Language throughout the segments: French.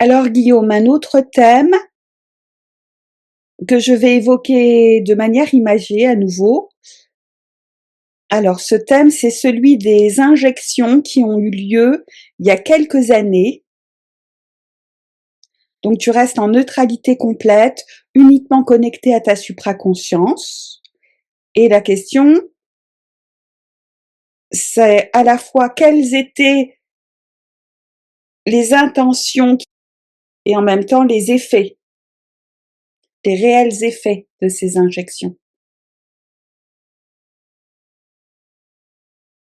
Alors Guillaume, un autre thème que je vais évoquer de manière imagée à nouveau. Alors ce thème, c'est celui des injections qui ont eu lieu il y a quelques années. Donc tu restes en neutralité complète, uniquement connecté à ta supraconscience. Et la question, c'est à la fois quelles étaient les intentions et en même temps les effets, les réels effets de ces injections.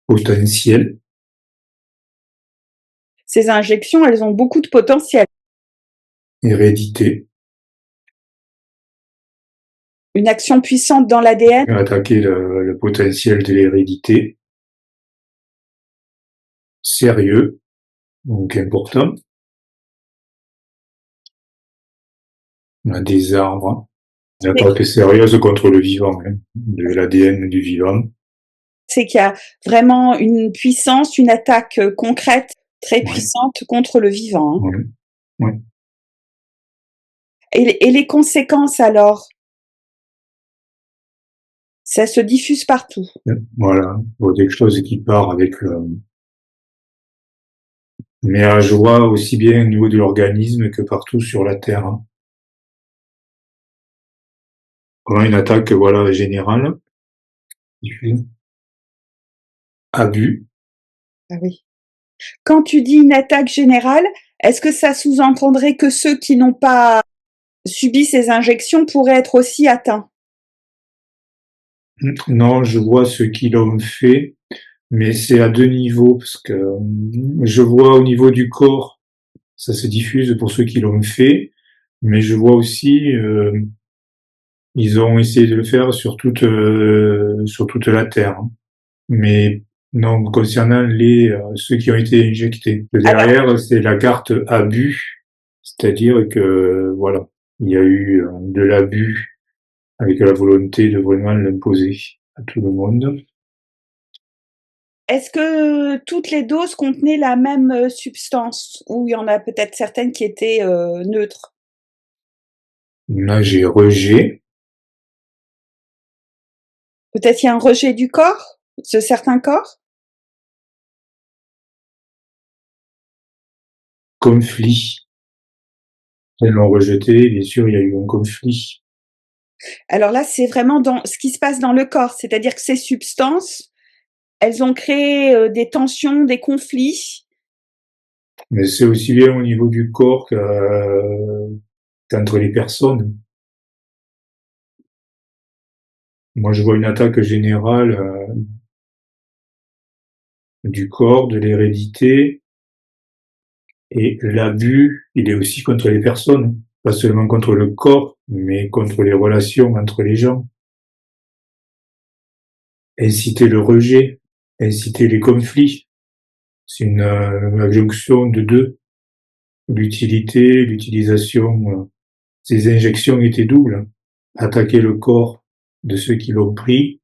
Potentiel, Ces injections, elles ont beaucoup de potentiel. hérédité, Une action puissante dans l'ADN, attaquer le potentiel de l'hérédité, sérieux, donc important. On a des arbres, une attaque sérieuse contre le vivant, hein, de l'ADN du vivant. c'est qu'il y a vraiment une puissance, une attaque concrète très puissante contre le vivant. Hein. Ouais. Ouais. Et les conséquences alors, ça se diffuse partout. Voilà, quelque chose qui part avec le... Mais je vois aussi bien au niveau de l'organisme que partout sur la Terre. Hein. Vraiment une attaque, voilà, générale. Abus. Ah oui. Quand tu dis une attaque générale, est-ce que ça sous-entendrait que ceux qui n'ont pas subi ces injections pourraient être aussi atteints? Non, je vois ceux qui l'ont fait, mais c'est à deux niveaux, parce que je vois au niveau du corps, ça se diffuse pour ceux qui l'ont fait, mais je vois aussi, ils ont essayé de le faire sur toute la Terre. Hein. Mais non, concernant ceux qui ont été injectés. Derrière, c'est la carte abus, c'est-à-dire que, voilà, il y a eu de l'abus avec la volonté de vraiment l'imposer à tout le monde. Est-ce que toutes les doses contenaient la même substance ou il y en a peut-être certaines qui étaient neutres? Là, j'ai rejet, Peut-être il y a un rejet du corps, de certains corps? conflit. Elles l'ont rejeté, bien sûr, il y a eu un conflit. Alors là, c'est vraiment dans ce qui se passe dans le corps, c'est-à-dire que ces substances, elles ont créé des tensions, des conflits. Mais c'est aussi bien au niveau du corps qu'entre les personnes. Moi, je vois une attaque générale du corps, de l'hérédité, et l'abus, il est aussi contre les personnes. Pas seulement contre le corps, mais contre les relations entre les gens. Inciter le rejet, inciter les conflits. C'est une adjonction de deux. L'utilité, l'utilisation, ces injections étaient doubles. Attaquer le corps de ceux qui l'ont pris,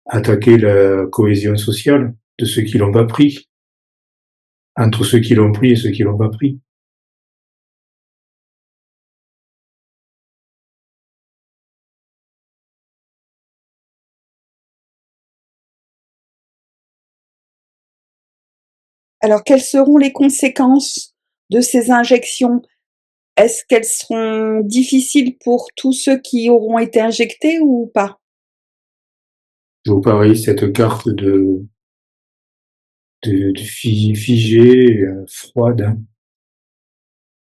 attaquer la cohésion sociale de ceux qui l'ont pas pris, entre ceux qui l'ont pris et ceux qui l'ont pas pris. Alors, quelles seront les conséquences de ces injections? Est-ce qu'elles seront difficiles pour tous ceux qui auront été injectés ou pas? Je vois pareil cette carte de figée, froide. Hein.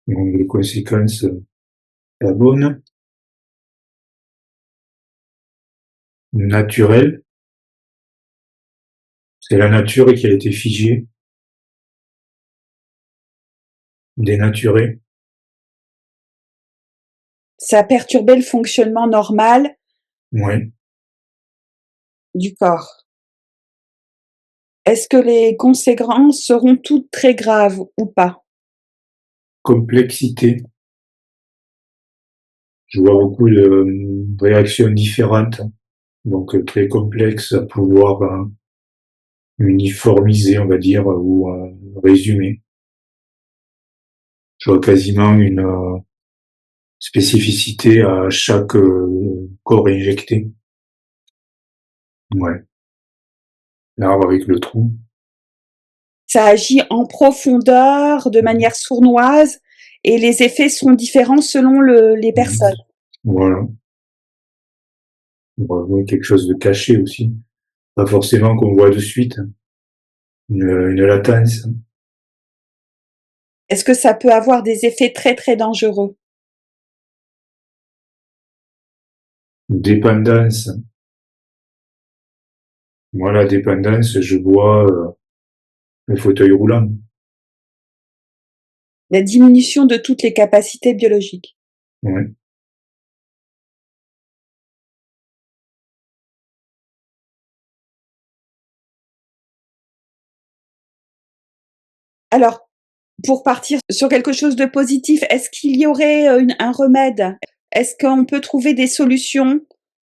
Donc les conséquences pas bonnes, naturelles. C'est la nature qui a été figée, dénaturée. Ça a perturbé le fonctionnement normal Ouais. du corps. Est-ce que les conséquences seront toutes très graves ou pas? Complexité. Je vois beaucoup de réactions différentes, donc très complexes à pouvoir uniformiser, on va dire, ou résumer. Je vois quasiment une spécificité à chaque corps injecté. Ouais. L'arbre avec le trou. Ça agit en profondeur, de manière sournoise, et les effets sont différents selon les personnes. Voilà. On voit quelque chose de caché aussi. Pas forcément qu'on voit de suite. Une latence. Est-ce que ça peut avoir des effets très très dangereux? Une dépendance. Moi, la dépendance, je vois le fauteuil roulant. La diminution de toutes les capacités biologiques. Ouais. Alors, pour partir sur quelque chose de positif, est-ce qu'il y aurait un remède? Est-ce qu'on peut trouver des solutions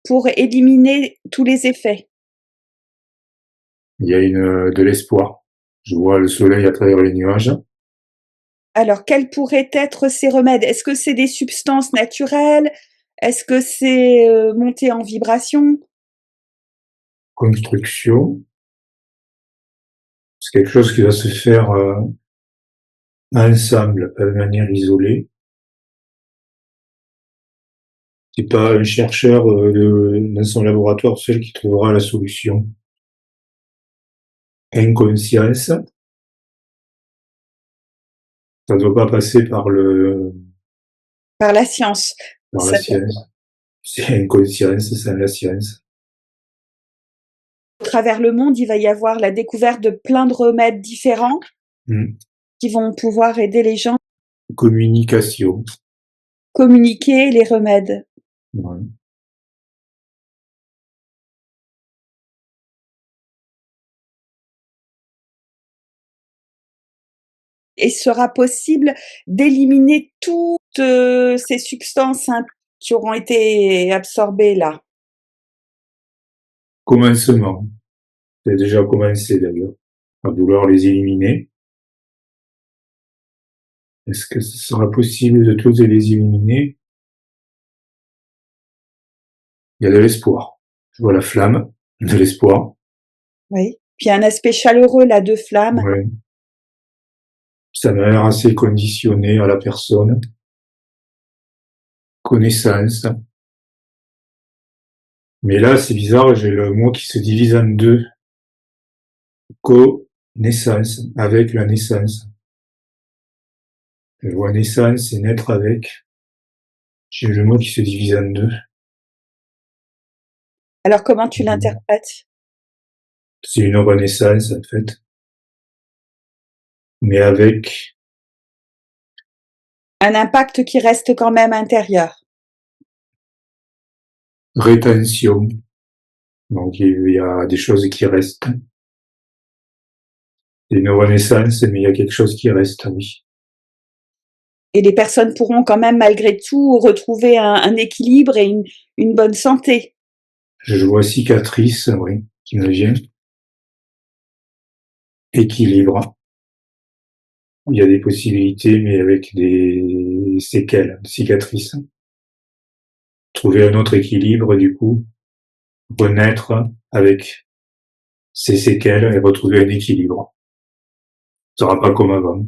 pour éliminer tous les effets? Il y a de l'espoir. Je vois le soleil à travers les nuages. Alors, quels pourraient être ces remèdes? Est-ce que c'est des substances naturelles? Est-ce que c'est monté en vibration? Construction. C'est quelque chose qui va se faire ensemble, pas de manière isolée. C'est pas un chercheur dans son laboratoire seul qui trouvera la solution. Inconscience, ça ne doit pas passer Par la science. par la Ça science. C'est inconscience, c'est la science. À travers le monde, il va y avoir la découverte de plein de remèdes différents qui vont pouvoir aider les gens Communication. à communiquer les remèdes. Ouais. Et sera possible d'éliminer toutes ces substances qui auront été absorbées là. Commencement. C'est déjà commencé d'ailleurs à vouloir les éliminer. Est-ce que ce sera possible de tous les éliminer? Il y a de l'espoir. Je vois la flamme, de l'espoir. Oui. Puis il y a un aspect chaleureux là de flamme. Ouais. Ça m'a l'air assez conditionné à la personne. Connaissance. Mais là, c'est bizarre, j'ai le mot qui se divise en deux. Connaissance, avec la naissance. Je vois naissance et naître avec. J'ai le mot qui se divise en deux. Alors comment tu l'interprètes? C'est une renaissance, en fait. Mais avec Un impact qui reste quand même intérieur. rétention. Donc, il y a des choses qui restent. C'est une renaissance, mais il y a quelque chose qui reste, oui. Et les personnes pourront quand même malgré tout retrouver un équilibre et une bonne santé. Je vois cicatrice, oui, qui me vient. Équilibre. Il y a des possibilités, mais avec des séquelles, cicatrices. Trouver un autre équilibre, du coup, renaître avec ces séquelles et retrouver un équilibre. Ça sera pas comme avant.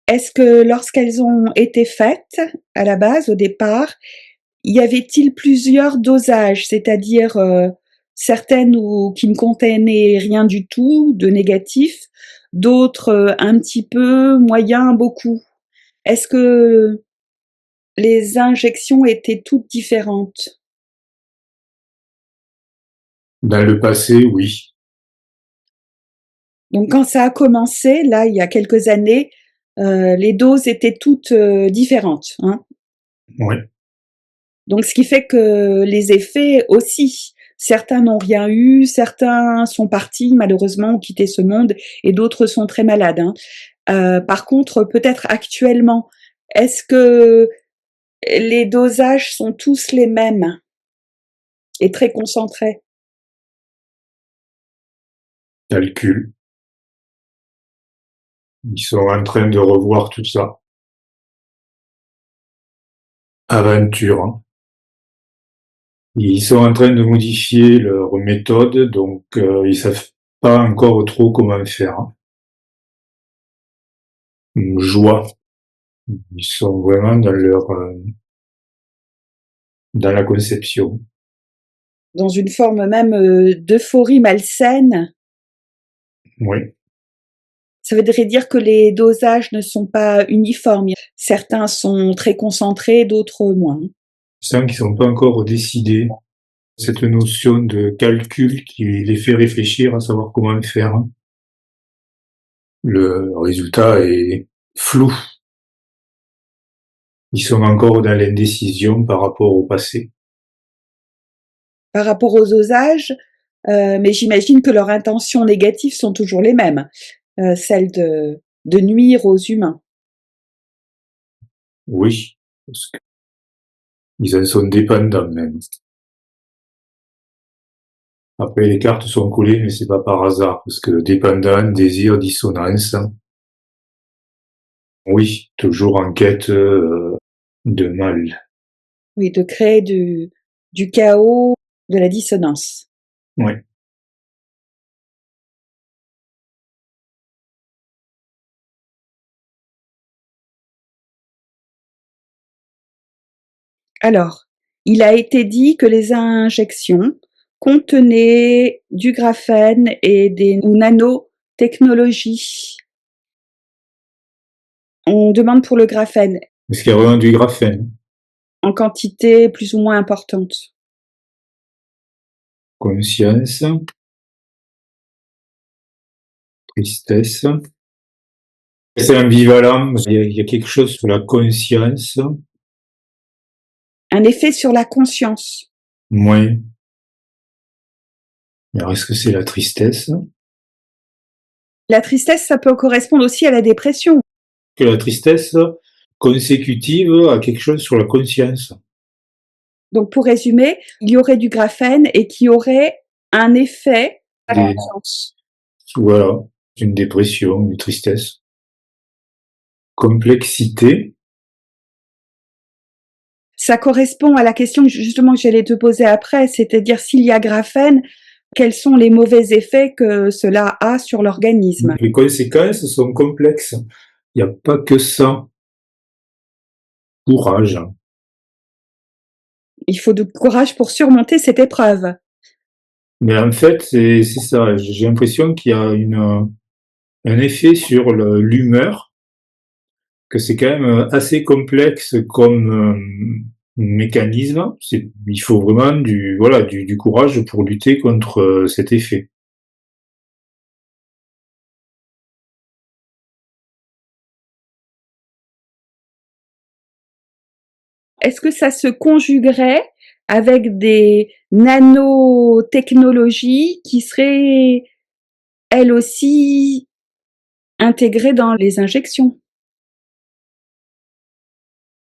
Est-ce que lorsqu'elles ont été faites, à la base, au départ, y avait-il plusieurs dosages, c'est-à-dire certaines qui ne contenaient rien du tout de négatif, d'autres un petit peu, moyen, beaucoup? Est-ce que les injections étaient toutes différentes? Dans le passé, oui. Donc quand ça a commencé, là, il y a quelques années, les doses étaient toutes différentes, hein. Oui. Donc ce qui fait que les effets aussi. Certains n'ont rien eu, certains sont partis malheureusement, ont quitté ce monde, et d'autres sont très malades, hein. Par contre, peut-être actuellement, est-ce que les dosages sont tous les mêmes? Et très concentré. Calcul. Ils sont en train de revoir tout ça. Aventure, hein. Ils sont en train de modifier leur méthode, donc ils savent pas encore trop comment faire, hein. Joie. Ils sont vraiment dans la conception. Dans une forme même d'euphorie malsaine. Oui. Ça voudrait dire que les dosages ne sont pas uniformes. Certains sont très concentrés, d'autres moins. Sans qu'ils sont pas encore décidés. Cette notion de calcul qui les fait réfléchir à savoir comment le faire. Le résultat est flou. Ils sont encore dans l'indécision par rapport au passé. Par rapport aux dosages, mais j'imagine que leurs intentions négatives sont toujours les mêmes, celles de nuire aux humains. Oui, parce qu'ils en sont dépendants même. Après, les cartes sont collées, mais c'est pas par hasard, parce que dépendant, désir, dissonance. Oui, toujours en quête de mal. Oui, de créer du chaos, de la dissonance. Oui. Alors, il a été dit que les injections contenaient du graphène et des nanotechnologies. On demande pour le graphène Est-ce qu'il y a vraiment du graphène? en quantité plus ou moins importante. Conscience, tristesse. C'est ambivalent, il y a quelque chose sur la conscience, Un effet sur la conscience. moins. Alors, est-ce que c'est la tristesse? La tristesse, ça peut correspondre aussi à la dépression. Que la tristesse consécutive à quelque chose sur la conscience. Donc, pour résumer, il y aurait du graphène et qui aurait un effet à la conscience. Voilà, une dépression, une tristesse. Complexité. Ça correspond à la question justement que j'allais te poser après, c'est-à-dire s'il y a graphène, quels sont les mauvais effets que cela a sur l'organisme? Les conséquences sont complexes. Il n'y a pas que ça. Courage. Il faut du courage pour surmonter cette épreuve. Mais en fait, c'est ça. J'ai l'impression qu'il y a un effet sur l'humeur, que c'est quand même assez complexe comme mécanisme. Il faut vraiment du courage pour lutter contre cet effet. Est-ce que ça se conjuguerait avec des nanotechnologies qui seraient elles aussi intégrées dans les injections?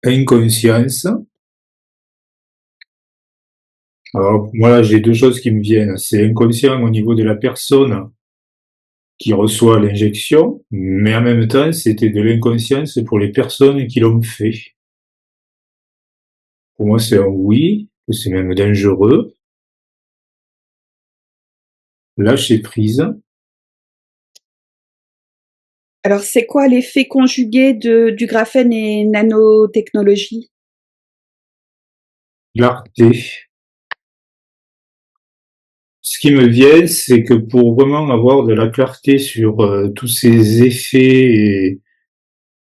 Inconscience. Alors, moi, j'ai deux choses qui me viennent. C'est inconscient au niveau de la personne qui reçoit l'injection, mais en même temps, c'était de l'inconscience pour les personnes qui l'ont fait. Pour moi, c'est un oui, c'est même dangereux. Lâcher prise. Alors, c'est quoi l'effet conjugué du graphène et nanotechnologie? Clarté. Ce qui me vient, c'est que pour vraiment avoir de la clarté sur tous ces effets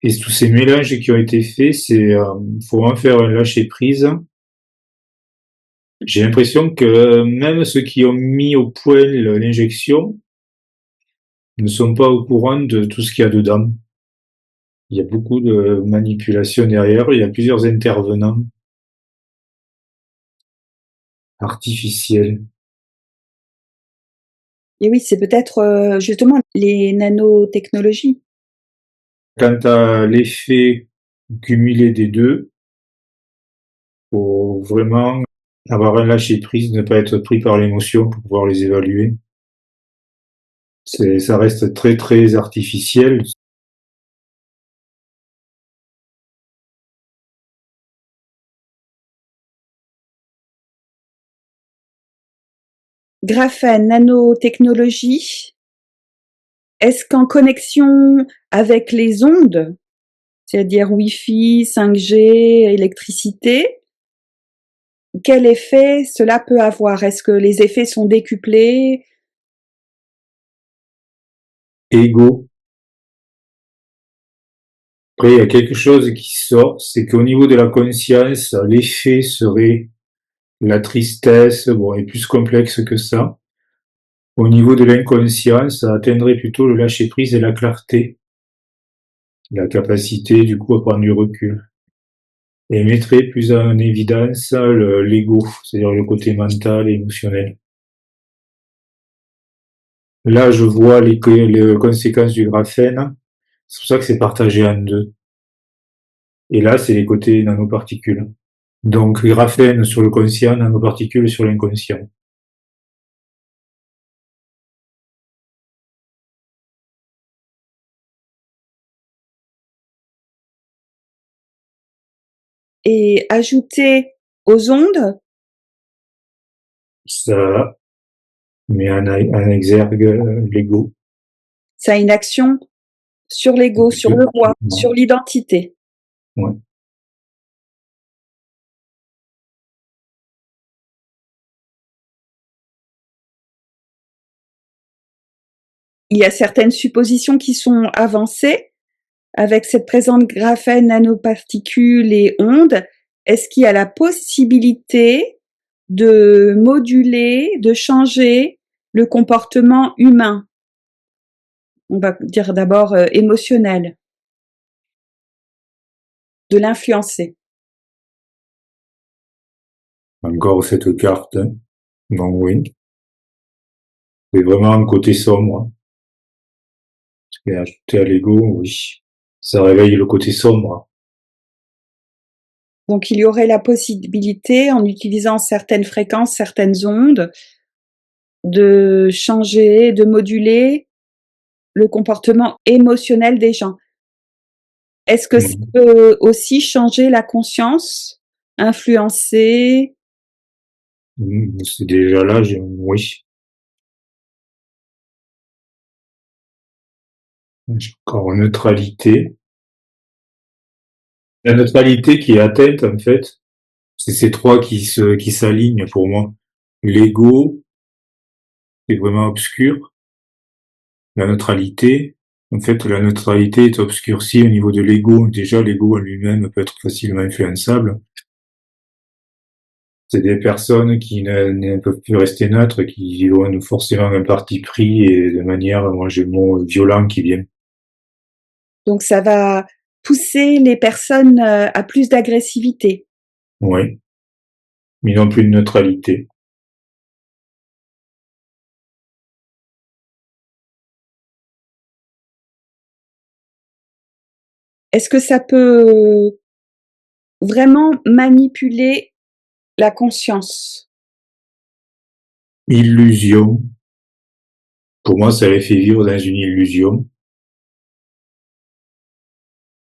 et tous ces mélanges qui ont été faits, faut vraiment faire un lâcher prise. J'ai l'impression que même ceux qui ont mis au point l'injection ne sont pas au courant de tout ce qu'il y a dedans. Il y a beaucoup de manipulation derrière, il y a plusieurs intervenants artificiels. Et oui, c'est peut-être justement les nanotechnologies. Quant à l'effet cumulé des deux, faut vraiment avoir un lâcher prise, ne pas être pris par l'émotion pour pouvoir les évaluer. Ça reste très très artificiel. Graphène, nanotechnologie, est-ce qu'en connexion avec les ondes, c'est-à-dire Wi-Fi, 5G, électricité, quel effet cela peut avoir? Est-ce que les effets sont décuplés? Égaux. Après, il y a quelque chose qui sort, c'est qu'au niveau de la conscience, l'effet serait la tristesse, bon, est plus complexe que ça. Au niveau de l'inconscient, ça atteindrait plutôt le lâcher prise et la clarté, la capacité du coup à prendre du recul. Et mettrait plus en évidence l'ego, c'est-à-dire le côté mental et émotionnel. Là, je vois les conséquences du graphène, c'est pour ça que c'est partagé en deux. Et là, c'est les côtés nanoparticules. Donc, graphène sur le conscient, nanoparticules sur l'inconscient. Et ajouter aux ondes, Ça met en exergue l'ego. ça a une action sur l'ego, sur le moi, sur l'identité. Ouais. Il y a certaines suppositions qui sont avancées avec cette présente graphène, nanoparticules et ondes. Est-ce qu'il y a la possibilité de moduler, de changer le comportement humain? On va dire d'abord émotionnel, de l'influencer. Encore cette carte. Donc oui. C'est vraiment un côté sombre. Et ajouté à l'ego, oui. Ça réveille le côté sombre. Donc il y aurait la possibilité, en utilisant certaines fréquences, certaines ondes, de changer, de moduler le comportement émotionnel des gens. Est-ce que ça peut aussi changer la conscience, influencer? C'est déjà là, oui. J'ai encore neutralité. La neutralité qui est atteinte, en fait, c'est ces trois qui s'alignent pour moi. L'ego, c'est vraiment obscur. La neutralité, en fait, la neutralité est obscurcie au niveau de l'ego. Déjà, l'ego en lui-même peut être facilement influençable. C'est des personnes qui ne peuvent plus rester neutres, qui ont forcément un parti pris et de manière, moi j'ai le mot violent qui vient. Donc ça va pousser les personnes à plus d'agressivité. Oui, mais non plus de neutralité. Est-ce que ça peut vraiment manipuler la conscience? Illusion. Pour moi, ça les fait vivre dans une illusion.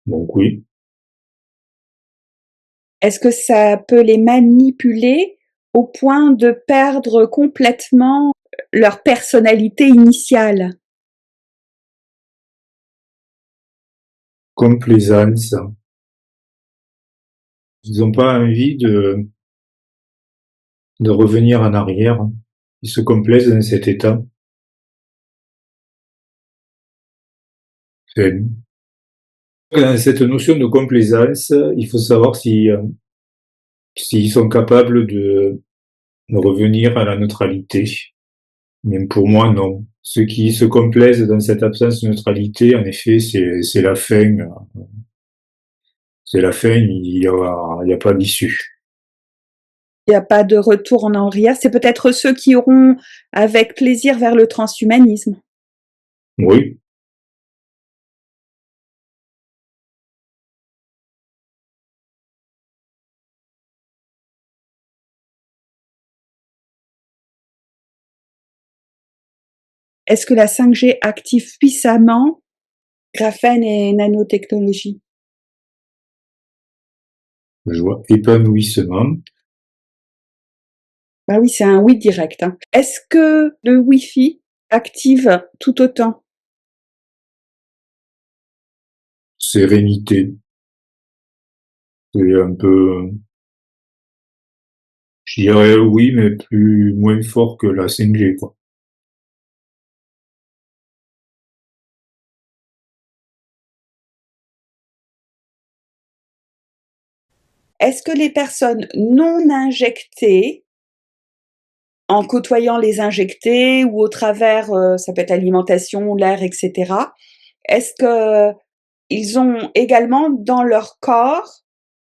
Donc oui. Est-ce que ça peut les manipuler au point de perdre complètement leur personnalité initiale? Complaisance. Ils n'ont pas envie de revenir en arrière. Ils se complaisent dans cet état. Dans cette notion de complaisance, il faut savoir s'ils sont capables de revenir à la neutralité. Mais pour moi, non. Ceux qui se complaisent dans cette absence de neutralité, en effet, c'est la fin. C'est la fin, il y a pas d'issue. Il n'y a pas de retour en arrière. C'est peut-être ceux qui iront avec plaisir vers le transhumanisme. Oui, Est-ce que la 5G active puissamment graphène et nanotechnologie? Je vois épanouissement. Bah oui, c'est un oui direct, hein. Est-ce que le Wi-Fi active tout autant? Sérénité. C'est un peu, je dirais oui, mais moins fort que la 5G, quoi. Est-ce que les personnes non injectées, en côtoyant les injectés ou au travers, ça peut être l'alimentation, l'air, et cetera, est-ce qu'ils ont également dans leur corps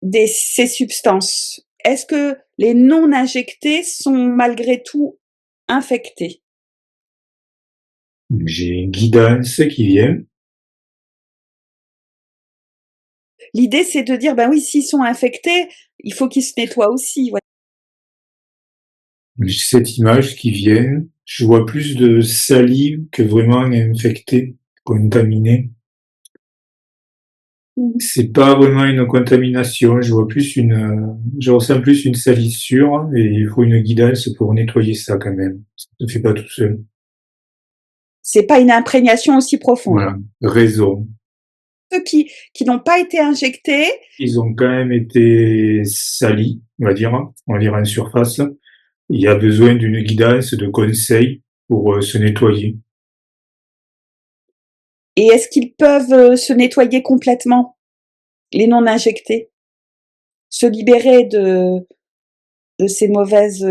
ces substances? Est-ce que les non injectés sont malgré tout infectés? J'ai une guidance qui vient. L'idée, c'est de dire, ben oui, s'ils sont infectés, il faut qu'ils se nettoient aussi. Ouais. J'ai cette image qui vient. Je vois plus de salive que vraiment infecté, contaminé. C'est pas vraiment une contamination. Je ressens plus une salissure et il faut une guidance pour nettoyer ça quand même. Ça ne se fait pas tout seul. C'est pas une imprégnation aussi profonde. Voilà. Raison. Ceux qui n'ont pas été injectés, Ils ont quand même été salis, on va dire en surface. Il y a besoin d'une guidance, de conseils pour se nettoyer. et est-ce qu'ils peuvent se nettoyer complètement, les non injectés, se libérer de ces mauvaises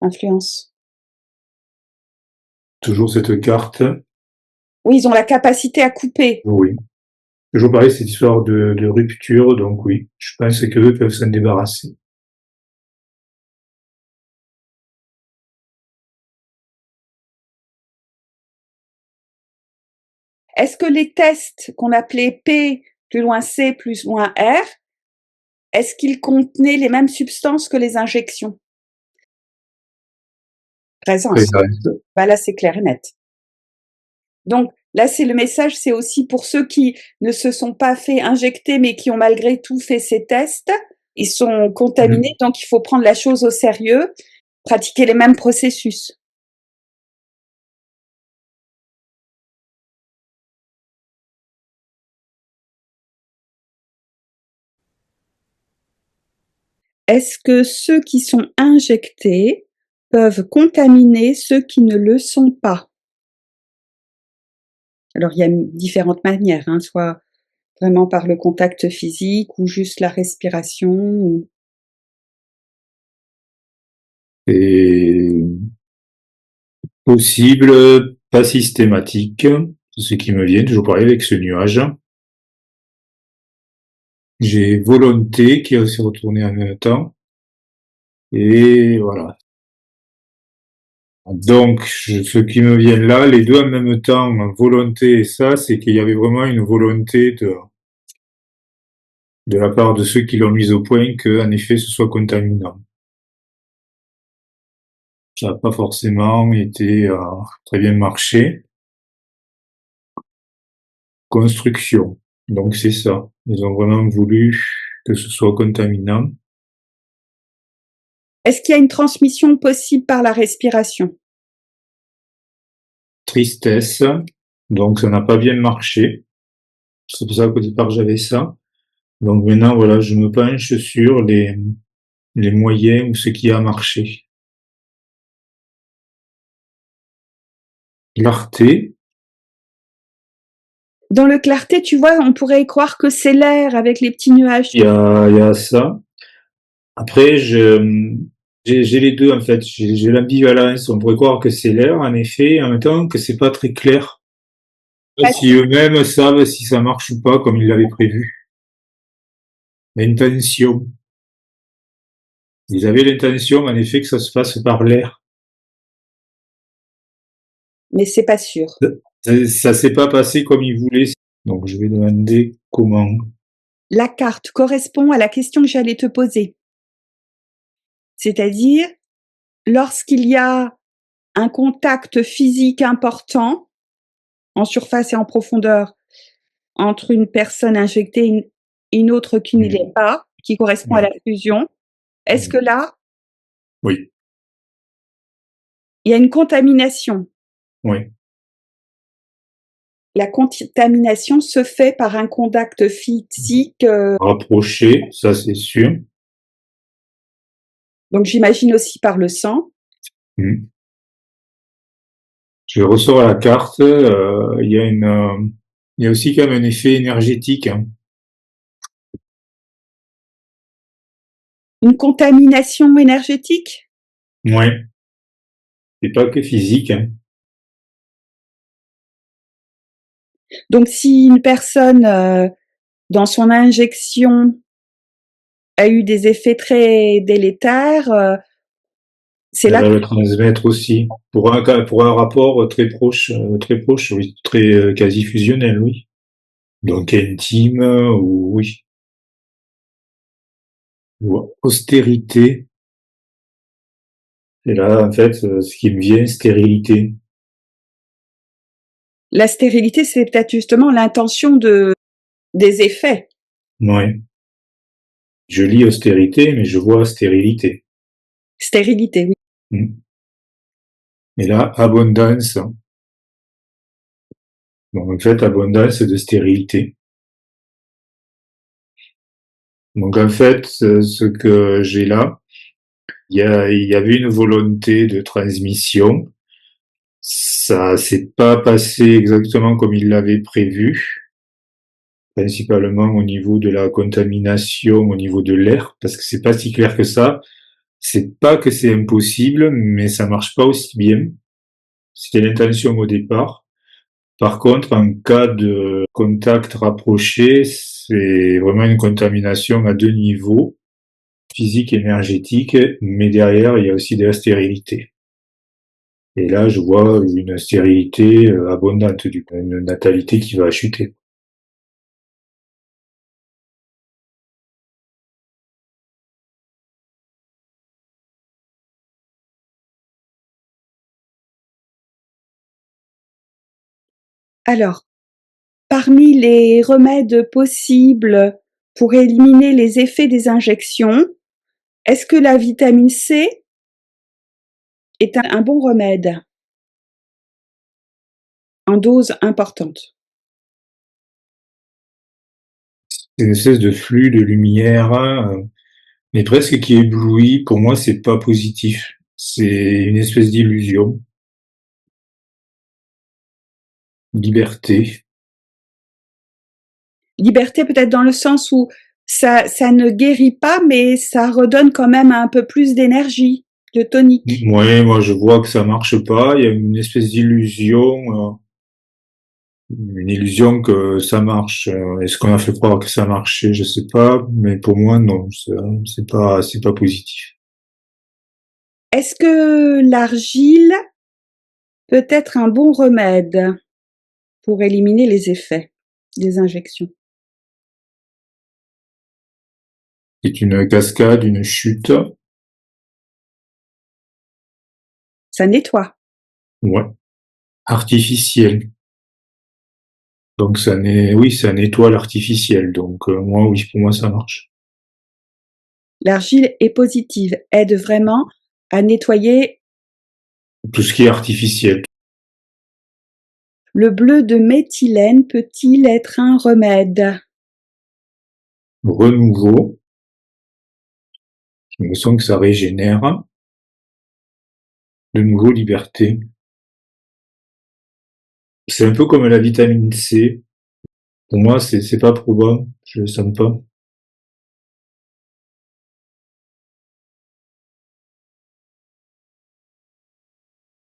influences? Toujours cette carte. Oui, ils ont la capacité à couper. Oui. Toujours pareil, cette histoire de rupture, donc oui, je pense qu'eux peuvent s'en débarrasser. Est-ce que les tests qu'on appelait P plus loin C plus loin R, est-ce qu'ils contenaient les mêmes substances que les injections? Présence. Présente. Bah là, c'est clair et net. Donc là, c'est le message, c'est aussi pour ceux qui ne se sont pas fait injecter, mais qui ont malgré tout fait ces tests. Ils sont contaminés, donc il faut prendre la chose au sérieux, pratiquer les mêmes processus. Est-ce que ceux qui sont injectés peuvent contaminer ceux qui ne le sont pas? Alors il y a différentes manières, hein, soit vraiment par le contact physique ou juste la respiration. Ou... Et possible, pas systématique, c'est ce qui me vient, toujours pareil avec ce nuage. J'ai volonté qui s'est retournée en même temps. Et voilà. Donc, ce qui me vient là, les deux en même temps, volonté et ça, c'est qu'il y avait vraiment une volonté de la part de ceux qui l'ont mise au point que, en effet, ce soit contaminant. Ça n'a pas forcément été très bien marché. Construction. Donc c'est ça. Ils ont vraiment voulu que ce soit contaminant. Est-ce qu'il y a une transmission possible par la respiration? Tristesse. Donc ça n'a pas bien marché. C'est pour ça qu'au départ j'avais ça. Donc maintenant voilà, je me penche sur les moyens ou ce qui a marché. Clarté. Dans le clarté, tu vois, on pourrait y croire que c'est l'air avec les petits nuages. Il y a ça. Après, j'ai les deux en fait. J'ai l'ambivalence. On pourrait croire que c'est l'air, en effet, en même temps que c'est pas très clair. Si eux-mêmes savent si ça marche ou pas comme ils l'avaient prévu. L'intention. Ils avaient l'intention, en effet, que ça se fasse par l'air. Mais c'est pas sûr. Ça s'est pas passé comme ils voulaient. Donc, je vais demander comment. La carte correspond à la question que j'allais te poser. C'est-à-dire, lorsqu'il y a un contact physique important, en surface et en profondeur, entre une personne injectée et une autre qui ne l'est pas, qui correspond à la fusion, est-ce que là, Oui, il y a une contamination? oui. La contamination se fait par un contact physique, Rapproché, ça c'est sûr. donc j'imagine aussi par le sang. Mm. Je ressors la carte, il y a il y a aussi quand même un effet énergétique, hein. Une contamination énergétique? Ouais. C'est pas que physique, hein. Donc si une personne, dans son injection a eu des effets très délétères, c'est Elle là va que le transmettre aussi. Pour un rapport très proche, oui, très quasi fusionnel, oui. Donc intime, ou oui. Ou austérité. Et là, en fait, ce qui me vient, stérilité. la stérilité, c'est peut-être justement l'intention des effets. Ouais. Je lis austérité, mais je vois stérilité. Stérilité, oui. Mm. Et là, abondance. Donc, en fait, abondance de stérilité. Donc, en fait, ce que j'ai là, il y avait une volonté de transmission. Ça s'est pas passé exactement comme il l'avait prévu, principalement au niveau de la contamination, au niveau de l'air, parce que c'est pas si clair que ça. C'est pas que c'est impossible, mais ça marche pas aussi bien. C'était l'intention au départ. Par contre, en cas de contact rapproché, c'est vraiment une contamination à deux niveaux, physique et énergétique, mais derrière, il y a aussi de la stérilité. Et là, je vois une stérilité abondante, du coup, une natalité qui va chuter. Alors, parmi les remèdes possibles pour éliminer les effets des injections, est-ce que la vitamine C est un bon remède en dose importante? C'est une espèce de flux de lumière, mais presque qui éblouit. Pour moi, c'est pas positif. C'est une espèce d'illusion. Liberté. Liberté peut-être dans le sens où ça ne guérit pas, mais ça redonne quand même un peu plus d'énergie, de tonique. Ouais, moi je vois que ça marche pas. Il y a une espèce d'illusion, une illusion que ça marche. Est-ce qu'on a fait croire que ça marchait? Je sais pas, mais pour moi non, c'est pas positif. Est-ce que l'argile peut être un bon remède pour éliminer les effets des injections? C'est une cascade, une chute. Ça nettoie. Ouais. Artificielle. Donc oui, ça nettoie l'artificiel. Donc moi, oui, pour moi, ça marche. L'argile est positive, aide vraiment à nettoyer. Tout ce qui est artificiel. Le bleu de méthylène peut-il être un remède? Renouveau. Il me semble que ça régénère. De nouveau, liberté. C'est un peu comme la vitamine C. Pour moi, c'est pas probable. Je le sens pas.